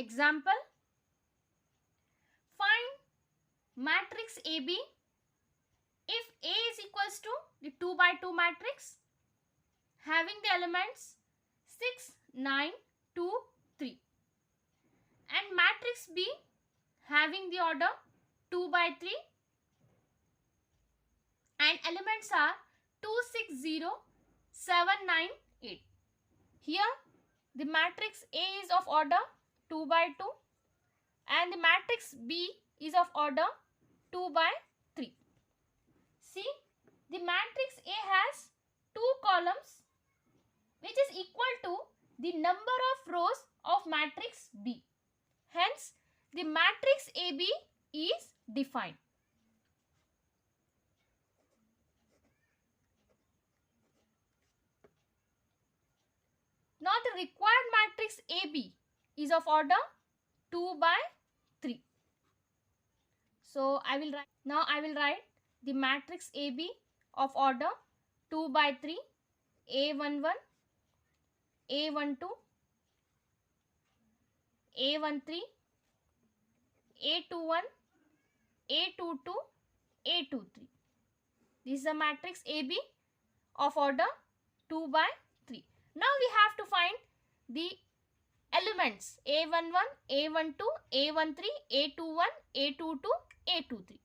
Example, find matrix AB if A is equals to the 2 by 2 matrix having the elements 6, 9, 2, 3, and matrix B having the order 2 by 3 and elements are 2, 6, 0, 7, 9, 8. Here the matrix A is of order 2 by 2 and the matrix B is of order 2 by 3. See, the matrix A has 2 columns which is equal to the number of rows of matrix B. Hence, the matrix AB is defined. Now, the required matrix AB is of order 2 by 3. So, I will write the matrix AB of order 2 by 3, A11, A12, A13, A21, A22, A23. This is the matrix AB of order 2 by 3. Now we have to find the elements A11, A12, A13, A21, A22, A23.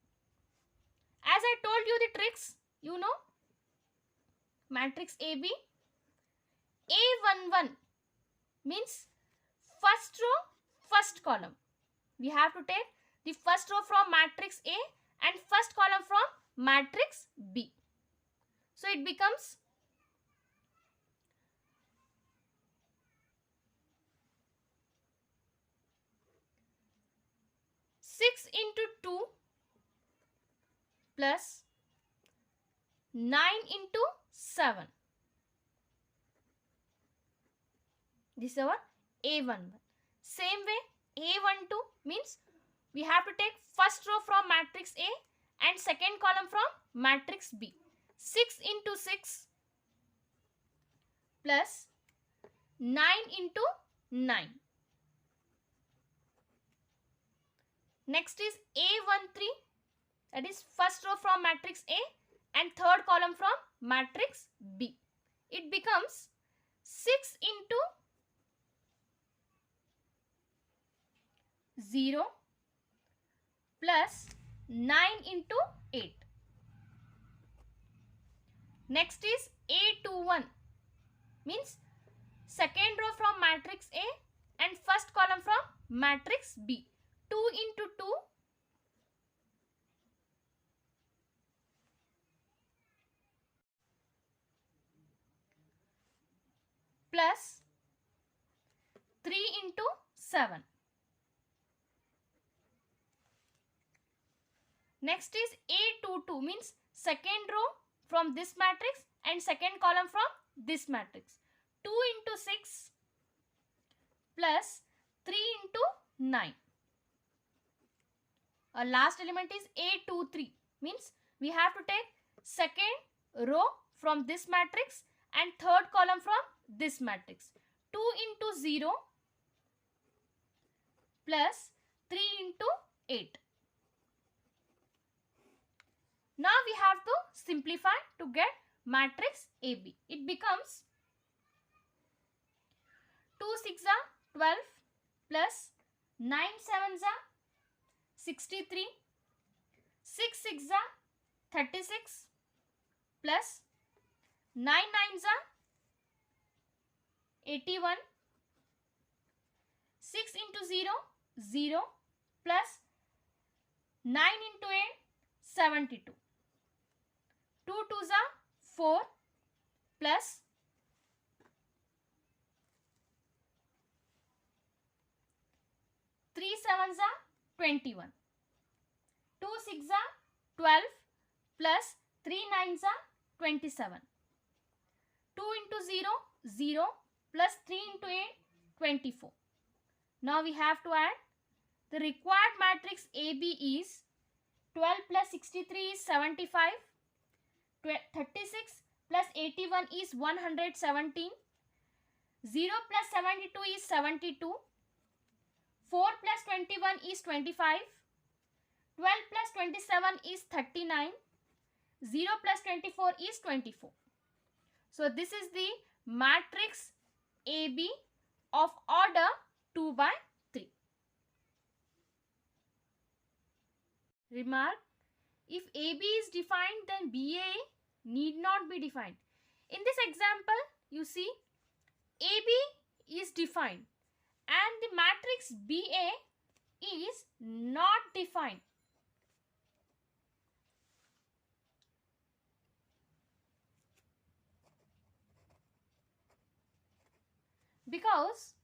As I told you the tricks, you know, matrix AB, A11 means first row, first column. We have to take the first row from matrix A and first column from matrix B. So it becomes 6 into 2 plus 9 into 7. This is our A11. Same way, A12 means we have to take first row from matrix A and second column from matrix B. 6 into 6 plus 9 into 9. Next is A13, that is first row from matrix A and third column from matrix B. It becomes 6 into 0 plus 9 into 8. Next is A21, means second row from matrix A and first column from matrix B. 2 into 2 plus 3 into 7. Next is A22, means second row from this matrix and second column from this matrix. 2 into 6 plus 3 into 9. Our last element is A23, means we have to take second row from this matrix and third column from this matrix. 2 into 0 plus 3 into 8. Now we have to simplify to get matrix AB. It becomes 2 6 are 12 plus 9 7 are 63, 6 6 are 36 plus 9 9 are 81, 6 into 0, 0 plus 9 into 8, 72. 2 2s are 4 plus 3 7s are 21. 2 6 are 12 plus 3 9s are 27. 2 into 0, 0 plus 3 into 8, 24. Now we have to add. The required matrix AB is 12 plus 63 is 75. 36 plus 81 is 117. 0 plus 72 is 72. 4 plus 21 is 25. 12 plus 27 is 39. 0 plus 24 is 24. So this is the matrix AB of order 2 by 3. Remark, if AB is defined, then BA need not be defined. In this example, you see AB is defined and the matrix BA is not defined. Because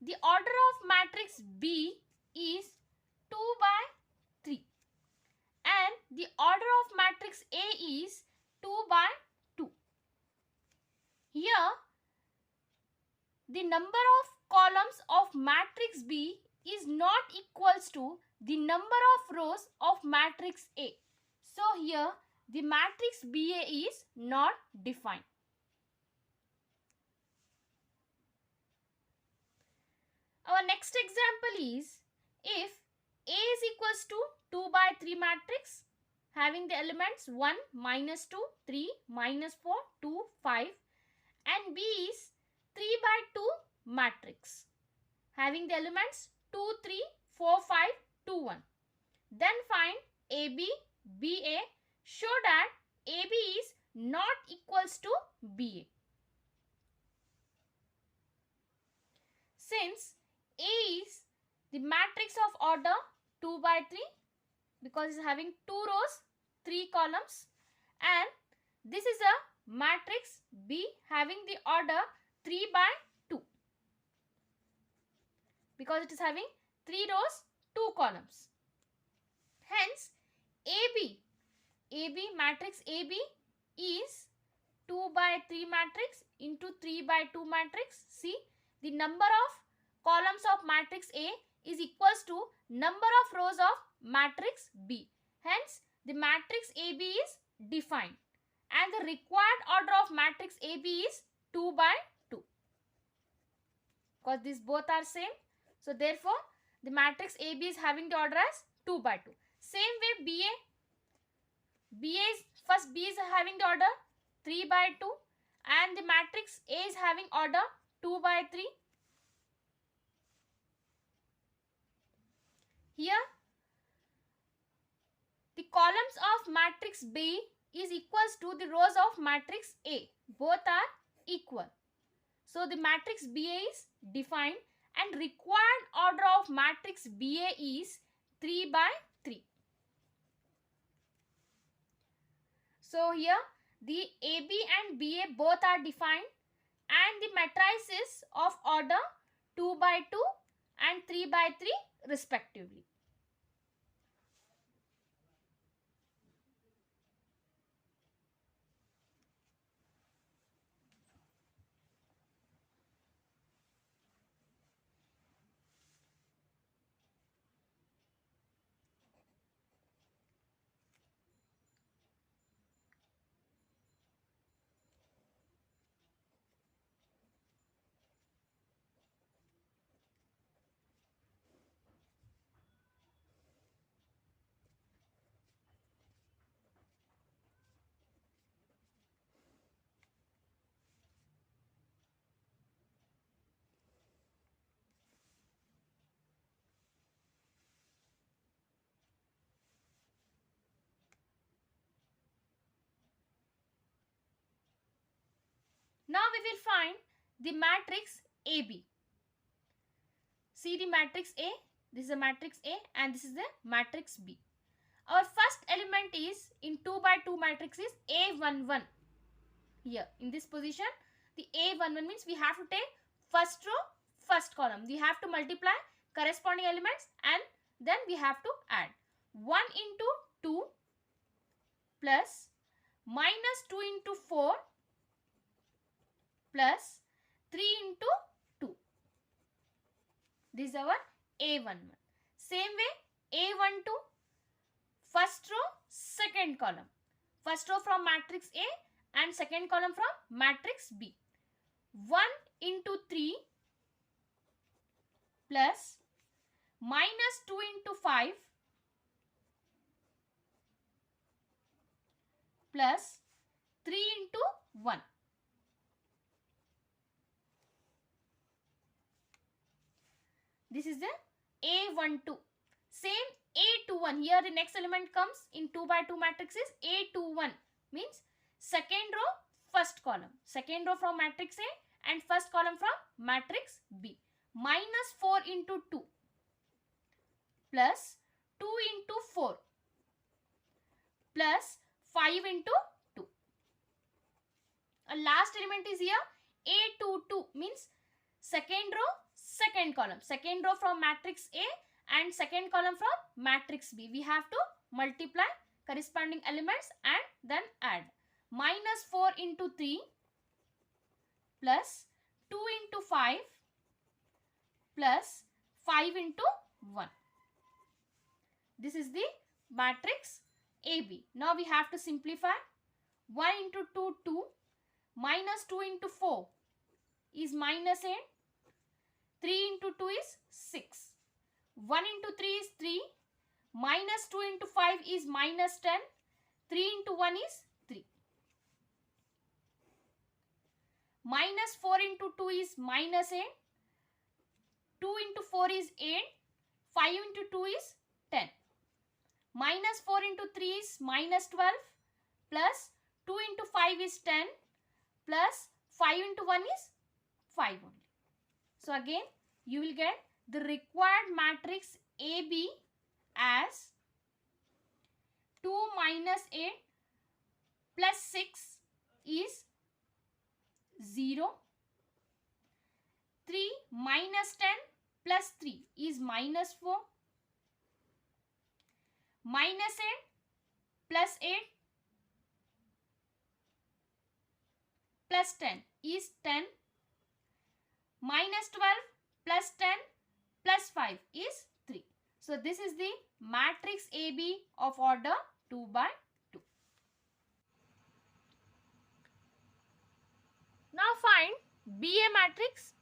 the order of matrix B is 2 by 3 and the order of matrix A is 2 by 2. Here, the number of columns of matrix B is not equals to the number of rows of matrix A. So here the matrix BA is not defined. Our next example is if A is equals to 2 by 3 matrix having the elements 1, -2, 3, -4, 2, 5 and B is 3 by 2 matrix having the elements 2, 3, 4, 5, 2, 1. Then find AB, BA. Show that AB is not equals to BA. Since A is the matrix of order 2 by 3 because it's having 2 rows, 3 columns and this is a matrix B having the order 3 by 2 because it is having 3 rows, 2 columns. Hence, AB matrix AB is 2 by 3 matrix into 3 by 2 matrix. See, the number of columns of matrix A is equals to number of rows of matrix B. Hence, the matrix AB is defined and the required order of matrix AB is 2 by 2 because these both are same. So, therefore, the matrix AB is having the order as 2 by 2. Same way BA is, first B is having the order 3 by 2 and the matrix A is having order 2 by 3. Here, the columns of matrix B is equals to the rows of matrix A. Both are equal. So, the matrix BA is defined and required order of matrix BA is 3 by 3. So, here the AB and BA both are defined and the matrices of order 2 by 2 and 3 by 3 respectively. Now we will find the matrix AB. See the matrix A, this is the matrix A and this is the matrix B. Our first element is in 2 by 2 matrix is A11. Here in this position the A11 means we have to take first row, first column. We have to multiply corresponding elements and then we have to add 1 into 2 plus minus 2 into 4 plus 3 into 2. This is our A11. Same way A12, first row, second column. First row from matrix A and second column from matrix B. 1 into 3 plus minus 2 into 5 plus 3 into 1. This is the A12. Same A21. Here the next element comes in 2 by 2 matrix is A21. Means second row, first column. Second row from matrix A and first column from matrix B. Minus 4 into 2 plus 2 into 4 plus 5 into 2. A last element is here A22 means second row, second column. Second row from matrix A and second column from matrix B. We have to multiply corresponding elements and then add. Minus 4 into 3 plus 2 into 5 plus 5 into 1. This is the matrix AB. Now we have to simplify. 1 into 2, 2. Minus 2 into 4 is minus 8. 3 into 2 is 6. 1 into 3 is 3. Minus 2 into 5 is minus 10. 3 into 1 is 3. Minus 4 into 2 is minus 8. 2 into 4 is 8. 5 into 2 is 10. Minus 4 into 3 is minus 12. Plus 2 into 5 is 10. Plus 5 into 1 is 5 only. So again, you will get the required matrix AB as 2 minus 8 plus 6 is 0. 3 minus 10 plus 3 is minus 4. Minus 8 plus 8 plus 10 is 10. Minus 12 plus 10 plus 5 is 3. So this is the matrix AB of order 2 by 2. Now find BA matrix.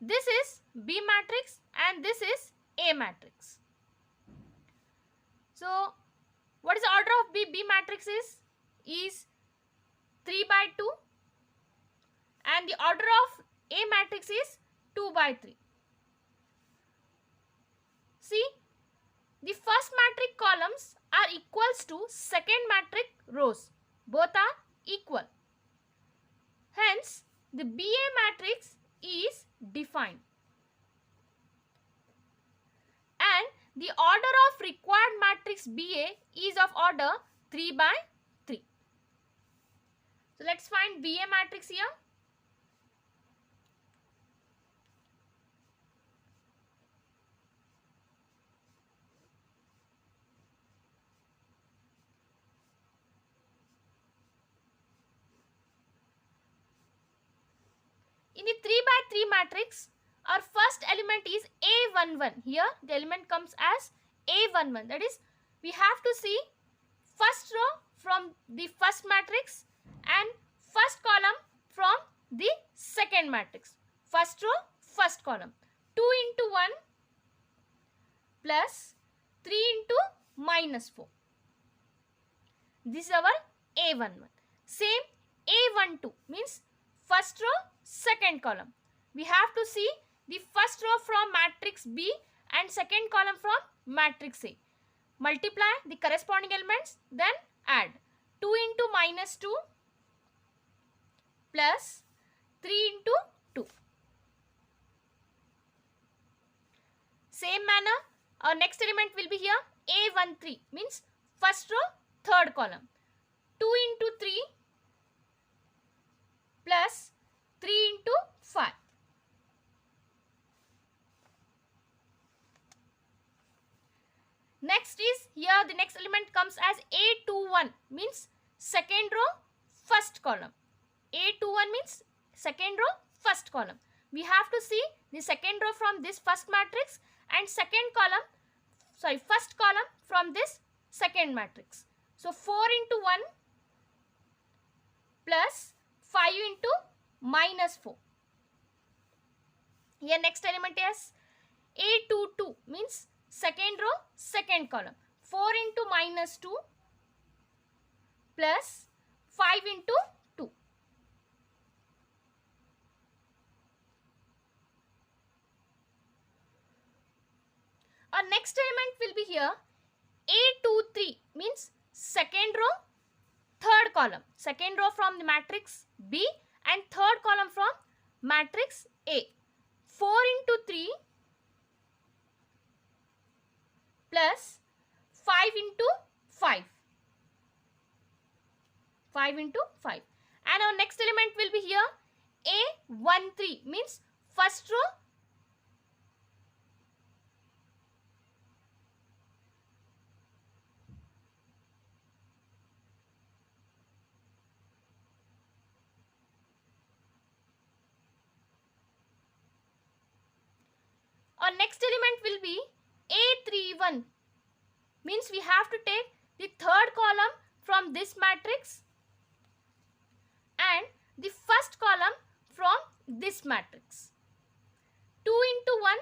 This is B matrix and this is A matrix. So what is the order of B matrix is 3 by 2 and the order of A matrix is 2 by 3. See, the first matrix columns are equals to second matrix rows. Both are equal. Hence, the BA matrix is defined. And the order of required matrix BA is of order 3 by 3. So, let's find BA matrix here. In the 3 by 3 matrix, our first element is A11. Here, the element comes as A11. That is, we have to see first row from the first matrix and first column from the second matrix. First row, first column. 2 into 1 plus 3 into minus 4. This is our A11. Same A12 means first row, second column. We have to see the first row from matrix B and second column from matrix A. Multiply the corresponding elements, then add. 2 into minus 2 plus 3 into 2. Same manner, our next element will be here A13 means first row, third column. 2 into 3 plus 3 into 5. Next is here the next element comes as A21 means second row, first column. A21 means second row, first column. We have to see the second row from this first matrix and first column from this second matrix. So 4 into 1 plus 5 into minus 4. Here next element is A22 means means second row, second column. 4 into minus 2 plus 5 into 2. Our next element will be here A23 means second row, third column. Second row from the matrix B and third column from matrix A. 4 into 3 plus 5 into 5. 5 into 5. And our next element will be here A13 means first row, our next element will be A31 means we have to take the third column from this matrix and the first column from this matrix. 2 into 1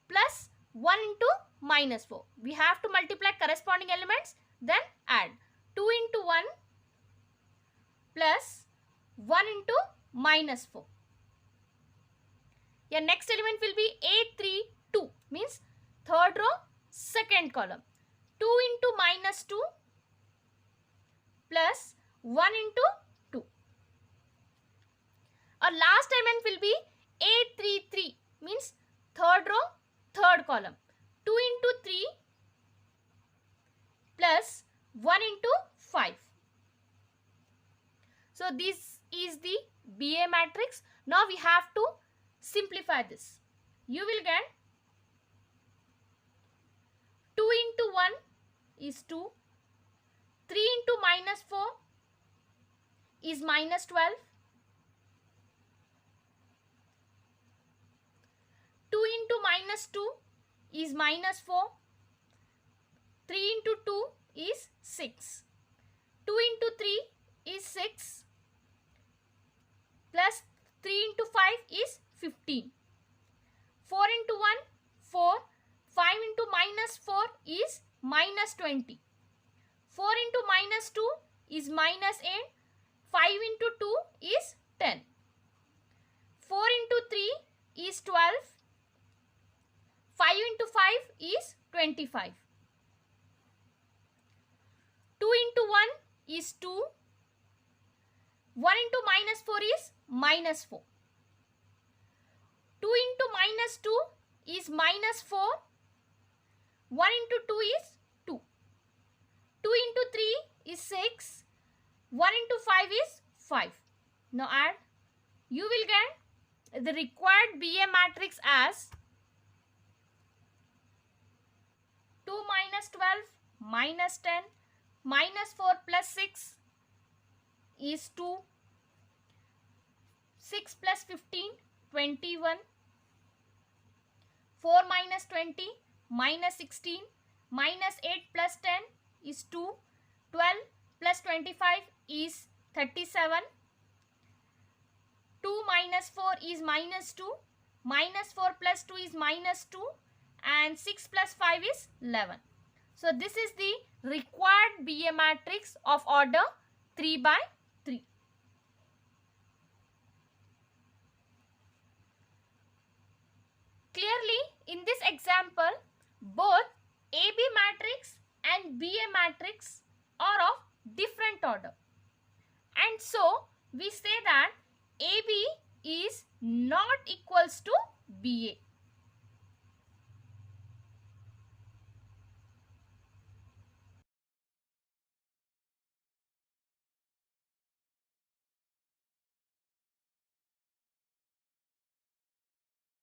plus 1 into minus 4. We have to multiply corresponding elements, then add. 2 into 1 plus 1 into minus 4. Your next element will be A32 means third row, second column. 2 into minus 2 plus 1 into 2. Our last element will be A33 means third row, third column. 2 into 3 plus 1 into 5. So this is the BA matrix. Now we have to simplify this. You will get 2 into 1 is 2. 3 into minus 4 is minus 12. 2 into minus 2 is minus 4. 3 into 2 is 6. 2 into 3 is 6. Plus 3 into 5 is 15. 4 into 1, 4. 5 into minus 4 is minus 20. 4 into minus 2 is minus 8. 5 into 2 is 10. 4 into 3 is 12. 5 into 5 is 25. 2 into 1 is 2. 1 into minus 4 is minus 4. 2 into minus 2 is minus 4. 1 into 2 is 2. 2 into 3 is 6. 1 into 5 is 5. Now add. You will get the required BA matrix as 2 minus 12 minus 10 minus 4 plus 6 is 2. 6 plus 15, 21. 4 minus 20 minus 16 minus 8 plus 10 is 2. 12 plus 25 is 37. 2 minus 4 is minus 2. Minus 4 plus 2 is minus 2. And 6 plus 5 is 11. So this is the required BA matrix of order 3 by 3. Clearly, in this example, both AB matrix and BA matrix are of different order. And so, we say that AB is not equals to BA.